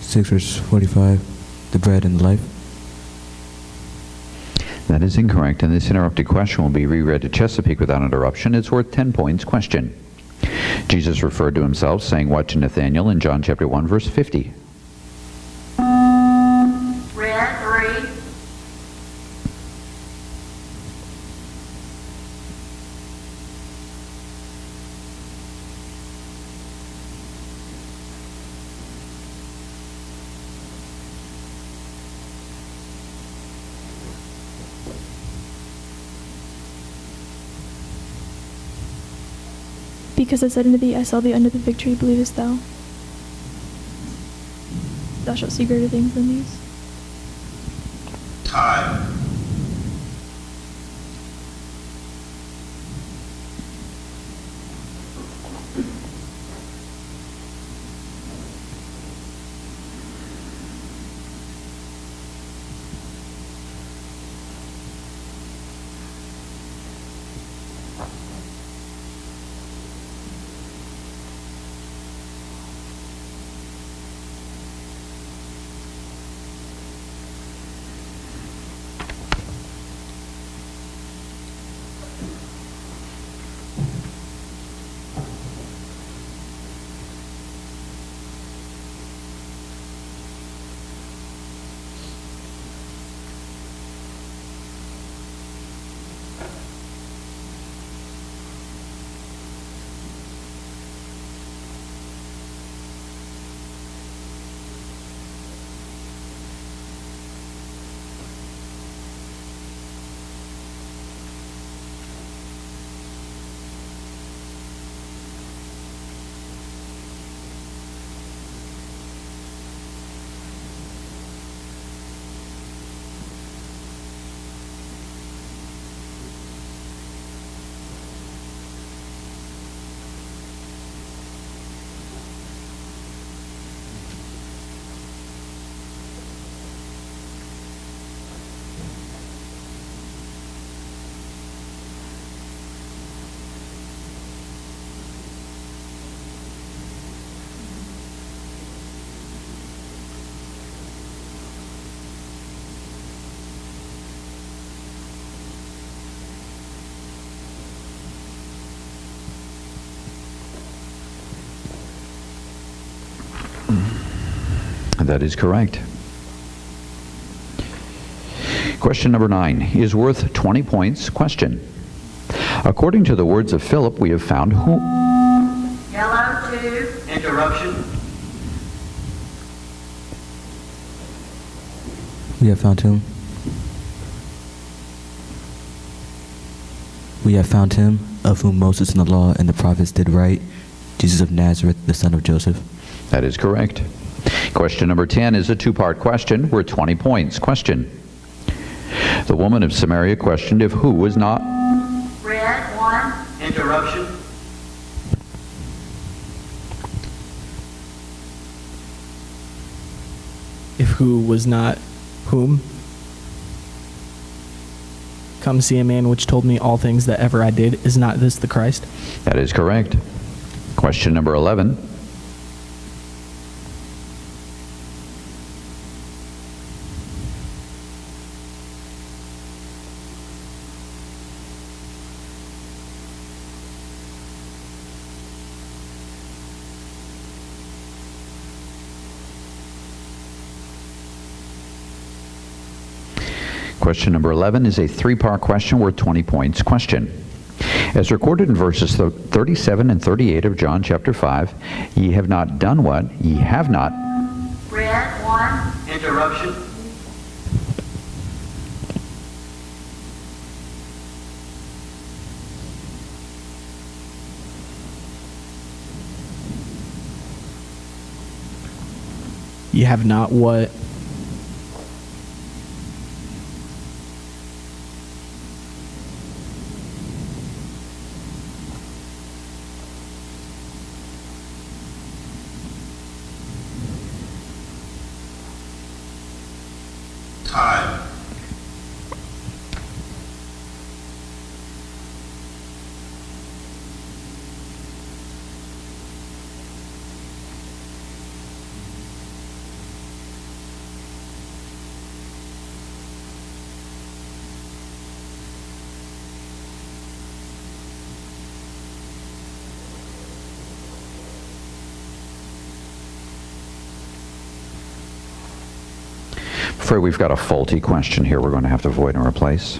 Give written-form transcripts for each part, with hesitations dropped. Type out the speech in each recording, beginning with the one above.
6 verse 45, the bread and the life. That is incorrect, and this interrupted question will be reread to Chesapeake without interruption. It's worth 10 points. Question. Jesus referred to himself, saying what to Nathanael in John chapter 1, verse 50? Read 3. Because I said unto thee, I saw thee under the fig tree, believest thou? Thou shalt see greater things than these. Time. That is correct. Question number 9 is worth 20 points. Question. According to the words of Philip, we have found who? Yellow 2. Interruption. We have found him. We have found him, of whom Moses and the law and the prophets did write, Jesus of Nazareth, the son of Joseph. That is correct. Question number 10 is a two-part question worth 20 points. Question. The woman of Samaria questioned if who was not? Red 1. Interruption. If who was not whom? Come see a man which told me all things that ever I did. Is not this the Christ? That is correct. Question number 11. Question number 11 is a three-part question worth 20 points. Question. As recorded in verses 37 and 38 of John chapter 5, ye have not done what? Ye have not. Red 1. Interruption. You have not what? Time. afraid we've got a faulty question here we're going to have to void and replace.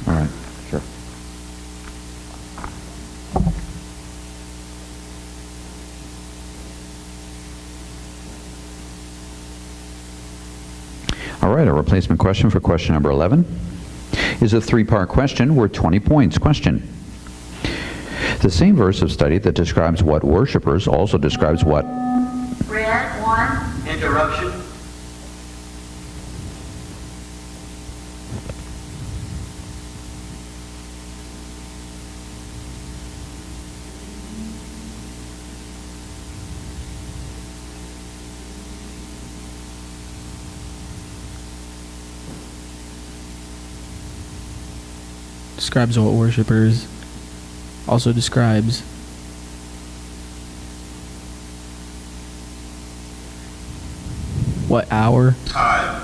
All right, sure. All right, a replacement question for question number 11 is a 3-part question worth 20 points. Question. The same verse of study that describes what worshipers also describes what? Red 1. Interruption. Describes what worshipers also describes what hour? Time.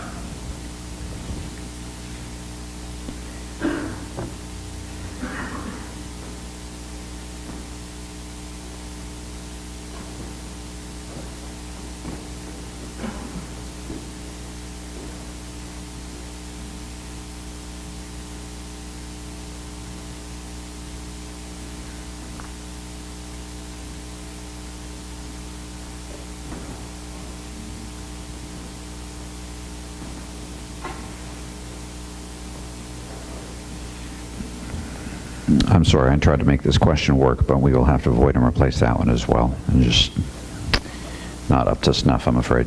I'm sorry, I tried to make this question work, but we will have to void and replace that one as well. I'm just not up to snuff, I'm afraid.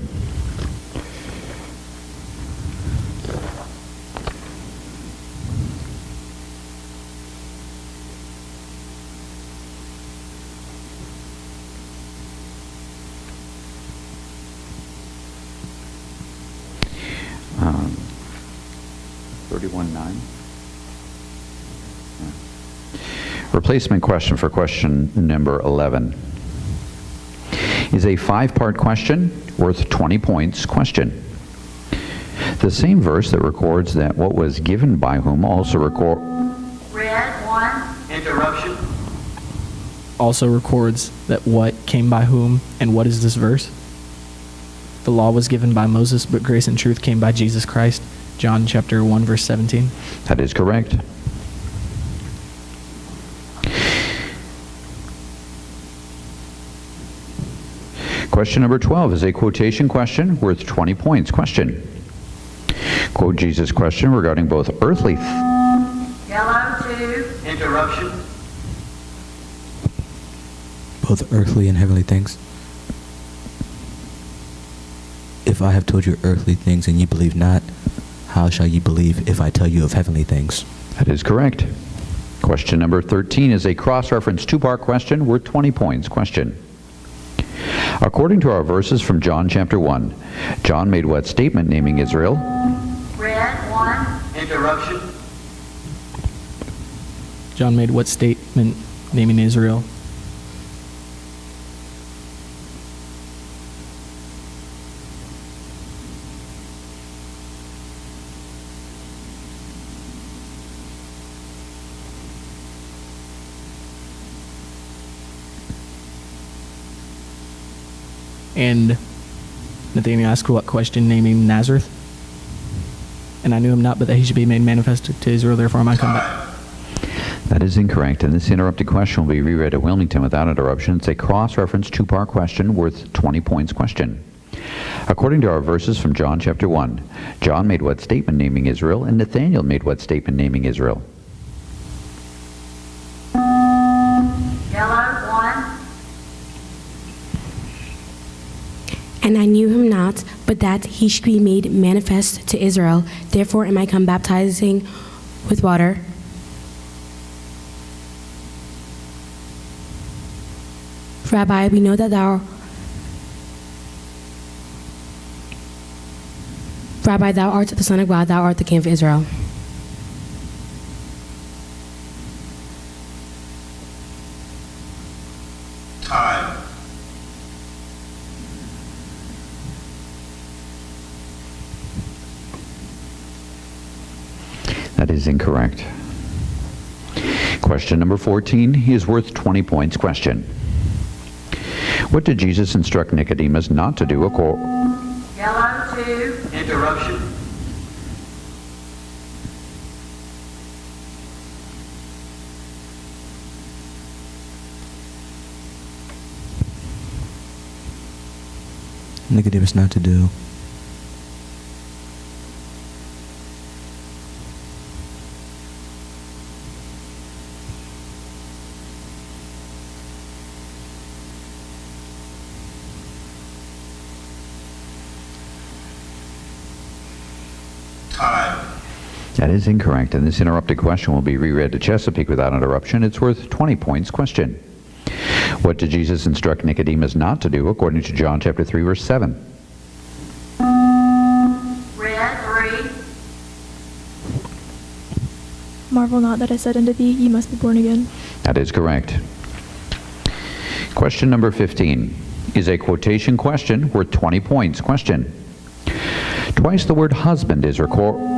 Um, 31.9. Replacement question for question number 11 is a 5-part question worth 20 points. Question. The same verse that records that what was given by whom also record. Red 1. Interruption. Also records that what came by whom, and what is this verse? The law was given by Moses, but grace and truth came by Jesus Christ. John chapter 1, verse 17. That is correct. Question number 12 is a quotation question worth 20 points. Question. Quote Jesus' question regarding both earthly... Yellow 2. Interruption. Both earthly and heavenly things. If I have told you earthly things and you believe not, how shall you believe if I tell you of heavenly things? That is correct. Question number 13 is a cross-reference 2-part question worth 20 points. Question. According to our verses from John chapter 1, John made what statement naming Israel? Red 1. Interruption. John made what statement naming Israel? And Nathanael asked what question naming Nazareth? And I knew him not, but that he should be made manifest to Israel, therefore I might come back. That is incorrect, and this interrupted question will be reread at Wilmington without interruption. It's a cross-reference two-part question worth 20 points question. According to our verses from John chapter 1, John made what statement naming Israel, and Nathanael made what statement naming Israel? Yellow, 1. And I knew him not, but that he should be made manifest to Israel. Therefore am I come baptizing with water. Rabbi, we know that thou art the Son of God, thou art the King of Israel. Time. That is incorrect. Question number 14 is worth 20 points question. What did Jesus instruct Nicodemus not to do Yellow, 2. Interruption. Nicodemus not to do? Time. That is incorrect, and this interrupted question will be reread to Chesapeake without interruption. It's worth 20 points question. What did Jesus instruct Nicodemus not to do according to John chapter 3, verse 7? Red, 3. Marvel not that I said unto thee, ye must be born again. That is correct. Question number 15 is a quotation question worth 20 points question. Twice the word husband is recorded.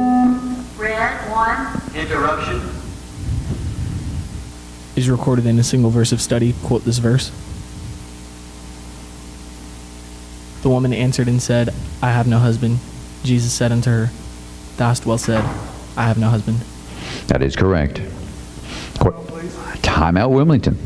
Red, 1. Interruption. Is recorded in a single verse of study. Quote this verse. The woman answered and said, I have no husband. Jesus said unto her, Thou hast well said, I have no husband. That is correct. Timeout Wilmington.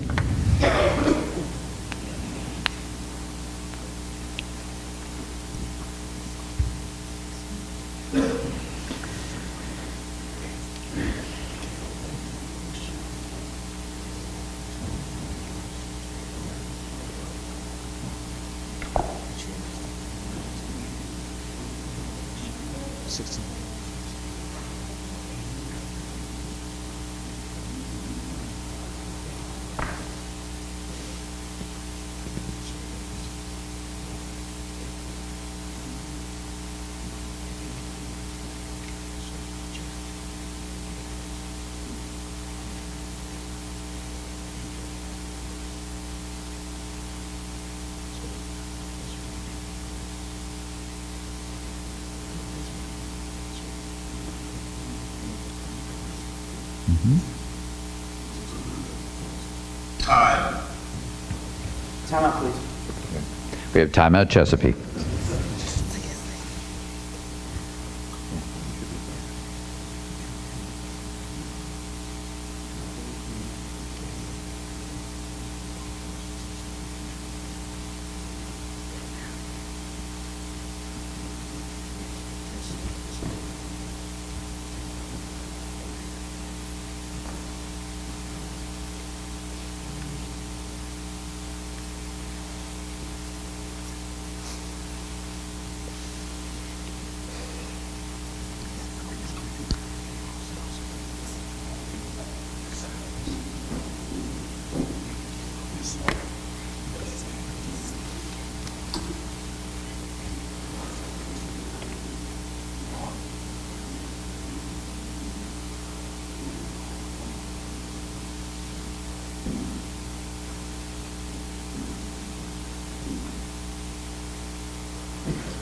Time. Timeout, please. We have timeout Chesapeake.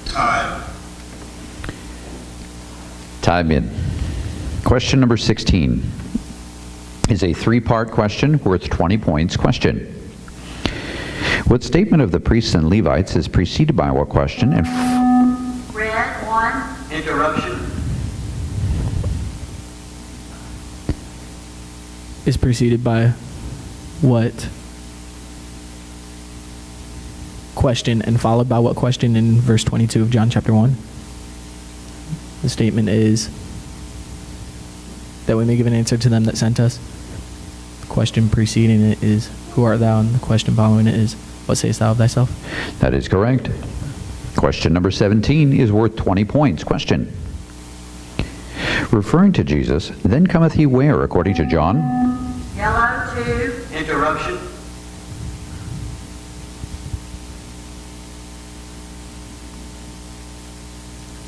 Time. Time in. Question number 16 is a three-part question worth 20 points question. What statement of the priests and Levites is preceded by what question? And Red, 1. Interruption. is preceded by what question and followed by what question in verse 22 of John chapter 1? The statement is that we may give an answer to them that sent us. The question preceding it is, who art thou? And the question following it is, what sayest thou of thyself? That is correct. Question number 17 is worth 20 points. Question. Referring to Jesus, then cometh he where, according to John? Yellow 2. Interruption.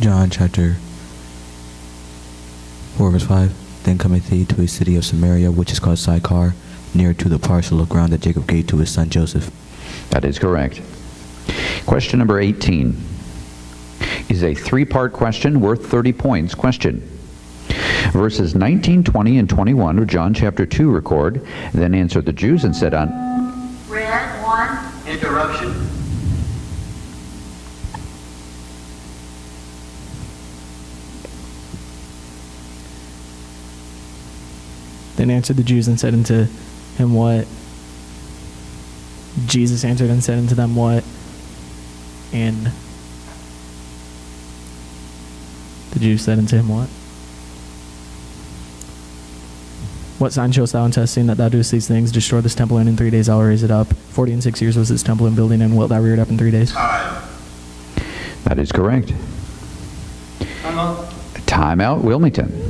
John chapter 4 verse 5. Then cometh he to a city of Samaria, which is called Sychar, near to the parcel of ground that Jacob gave to his son Joseph. That is correct. Question number 18 is a three-part question worth 30 points. Question. Verses 19, 20, and 21 of John chapter 2 record, then answered the Jews and said on... Red 1. Interruption. Then answered the Jews and said unto him what? Jesus answered and said unto them what? And the Jews said unto him what? What sign showest thou unto us, seeing that thou doest these things? Destroy this temple, and in 3 days I will raise it up. 40 and 6 years was this temple in building, and wilt thou rear it up in 3 days? Time. That is correct. Time out, Wilmington.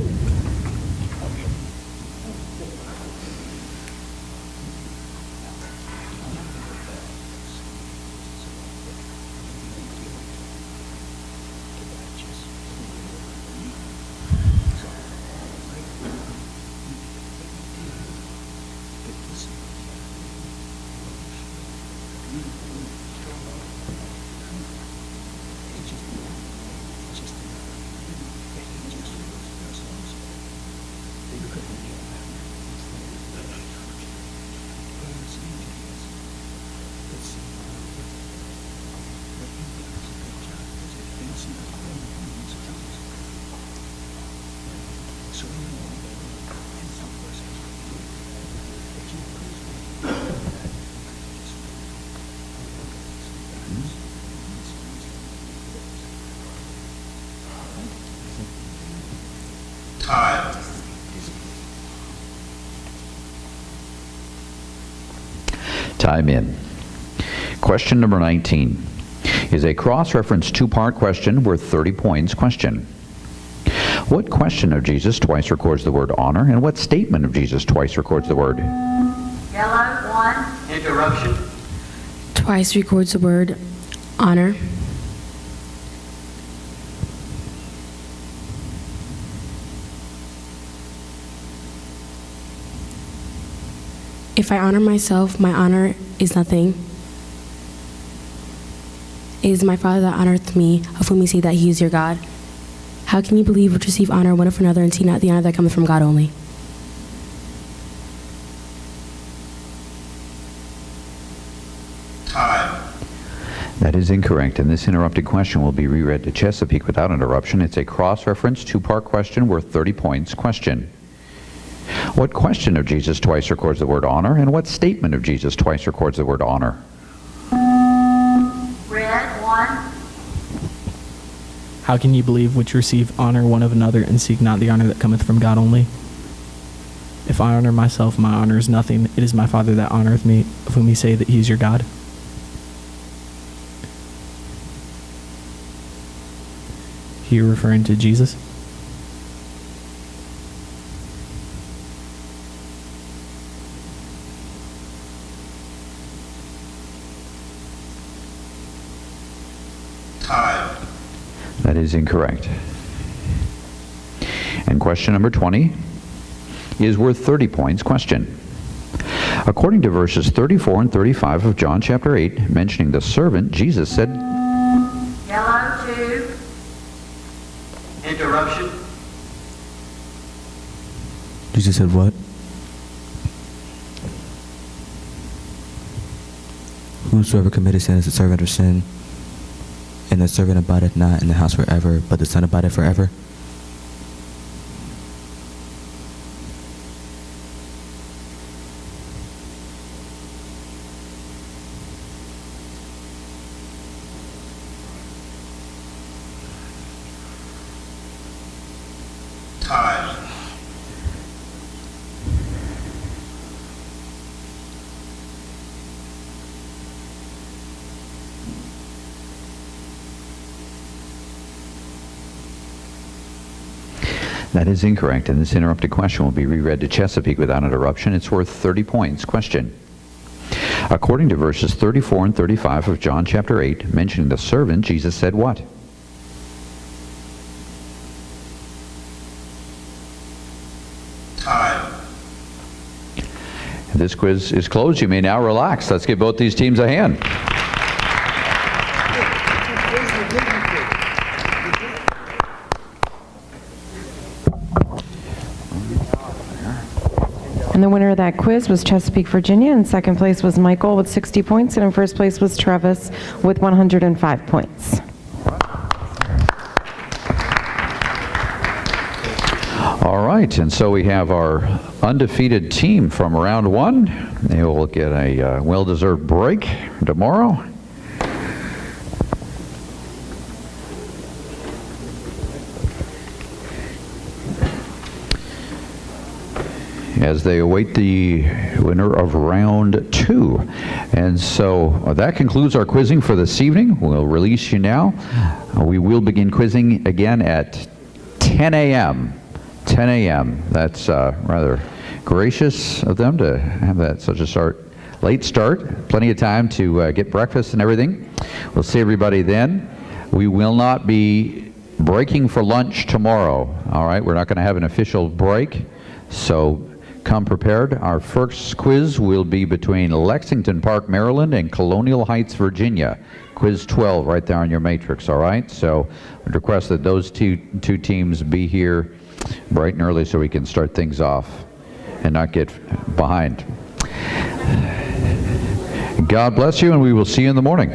Time. Time in. Question number 19 is a cross-reference two-part question worth 30 points. Question. What question of Jesus twice records the word honor, and what statement of Jesus twice records the word? Yellow 1. Interruption. Twice records the word honor. If I honor myself, my honor is nothing. It is my Father that honoreth me, of whom ye say that he is your God. How can you believe which receive honor one of another, and see not the honor that cometh from God only? Time. That is incorrect, and this interrupted question will be reread to Chesapeake without interruption. It's a cross-reference two-part question worth 30 points. Question. What question of Jesus twice records the word honor, and what statement of Jesus twice records the word honor? Red 1. How can ye believe which receive honor one of another, and seek not the honor that cometh from God only? If I honor myself, my honor is nothing. It is my Father that honoreth me, of whom ye say that he is your God. Here referring to Jesus. Time. That is incorrect. And question number 20 is worth 30 points. Question. According to verses 34 and 35 of John chapter 8, mentioning the servant, Jesus said, Yellow 2. Interruption. Jesus said what? Whosoever committeth sin is the servant of sin, and the servant abideth not in the house forever, but the Son abideth forever. That is incorrect, and this interrupted question will be reread to Chesapeake without interruption. It's worth 30 points. Question. According to verses 34 and 35 of John chapter 8, mentioning the servant, Jesus said what? Time. This quiz is closed. You may now relax. Let's give both these teams a hand. And the winner of that quiz was Chesapeake, Virginia. In second place was Michael with 60 points. And in first place was Travis with 105 points. All right, and so we have our undefeated team from round one. They will get a well-deserved break tomorrow. As they await the winner of round two. And so that concludes our quizzing for this evening. We'll release you now. We will begin quizzing again at 10 a.m. 10 a.m. That's rather gracious of them to have that such a late start. Plenty of time to get breakfast and everything. We'll see everybody then. We will not be breaking for lunch tomorrow. All right, we're not going to have an official break. So come prepared. Our first quiz will be between Lexington Park, Maryland and Colonial Heights, Virginia. Quiz 12 right there on your matrix, all right? So I'd request that those two teams be here bright and early so we can start things off and not get behind. God bless you, and we will see you in the morning.